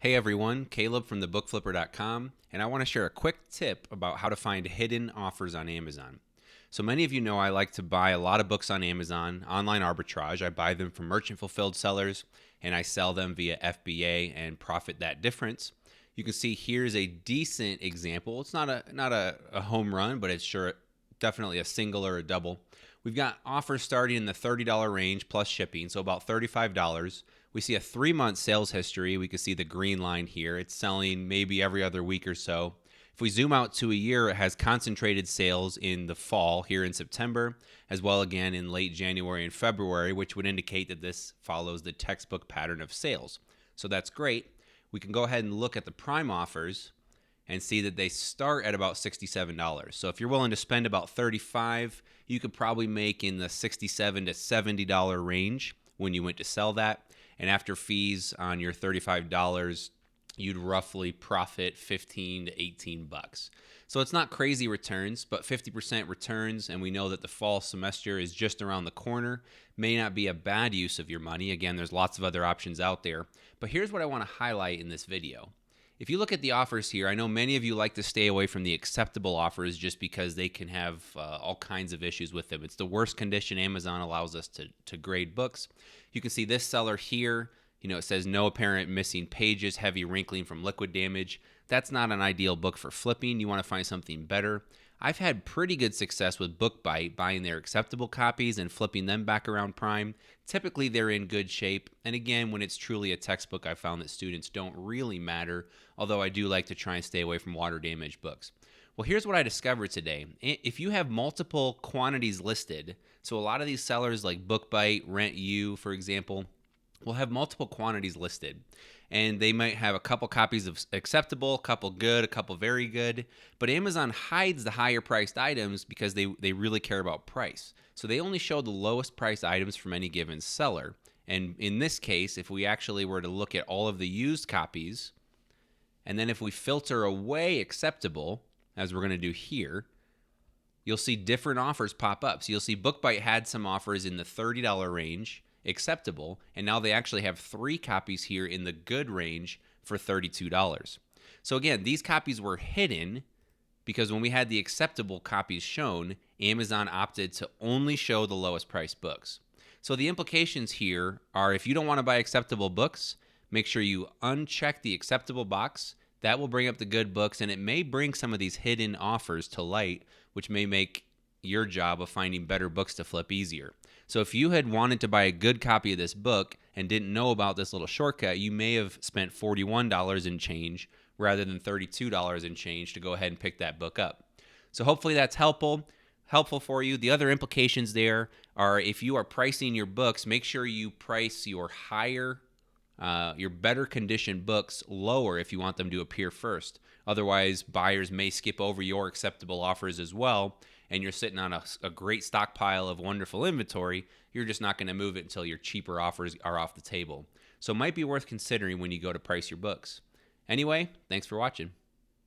Hey everyone, Caleb from thebookflipper.com, and I want to share a quick tip about how to find hidden offers on Amazon. So many of you know I like to buy a lot of books on Amazon, online arbitrage. I buy them from merchant fulfilled sellers and I sell them via FBA and profit that difference. You can see here's a decent example. It's not a home run, but it's sure definitely a single or a double. We've got offers starting in the $30 range plus shipping, so about $35. We see a 3-month sales history. We can see the green line here. It's selling maybe every other week or so. If we zoom out to a year, it has concentrated sales in the fall here in September, as well again in late January and February, which would indicate that this follows the textbook pattern of sales. So that's great. We can go ahead and look at the prime offers and see that they start at about $67. So if you're willing to spend about $35, you could probably make in the $67 to $70 range when you went to sell that. And after fees on your $35, you'd roughly profit 15 to 18 bucks. So it's not crazy returns, but 50% returns, and we know that the fall semester is just around the corner. May not be a bad use of your money. Again, there's lots of other options out there. But here's what I want to highlight in this video. If you look at the offers here, I know many of you like to stay away from the acceptable offers just because they can have all kinds of issues with them. It's the worst condition Amazon allows us to grade books. You can see this seller here, it says no apparent missing pages, heavy wrinkling from liquid damage. That's not an ideal book for flipping. You want to find something better. I've had pretty good success with BookBite, buying their acceptable copies and flipping them back around Prime. Typically, they're in good shape. And again, when it's truly a textbook, I found that students don't really matter, although I do like to try and stay away from water damaged books. Well, here's what I discovered today. If you have multiple quantities listed, so a lot of these sellers like BookBite, RentU, for example, will have multiple quantities listed. And they might have a couple copies of acceptable, a couple good, a couple very good. But Amazon hides the higher priced items because they really care about price. So they only show the lowest priced items from any given seller. And in this case, if we actually were to look at all of the used copies, and then if we filter away acceptable, as we're going to do here, you'll see different offers pop up. So you'll see BookBite had some offers in the $30 range, acceptable, and now they actually have 3 copies here in the good range for $32. So again, these copies were hidden because when we had the acceptable copies shown, Amazon opted to only show the lowest priced books. So the implications here are if you don't want to buy acceptable books, make sure you uncheck the acceptable box. That will bring up the good books, and it may bring some of these hidden offers to light, which may make your job of finding better books to flip easier. So if you had wanted to buy a good copy of this book and didn't know about this little shortcut, you may have spent $41 in change rather than $32 in change to go ahead and pick that book up. So hopefully that's helpful for you. The other implications there are if you are pricing your books, make sure you price your better conditioned books lower if you want them to appear first. Otherwise, buyers may skip over your acceptable offers as well, and you're sitting on a great stockpile of wonderful inventory. You're just not going to move it until your cheaper offers are off the table. So it might be worth considering when you go to price your books. Anyway, thanks for watching.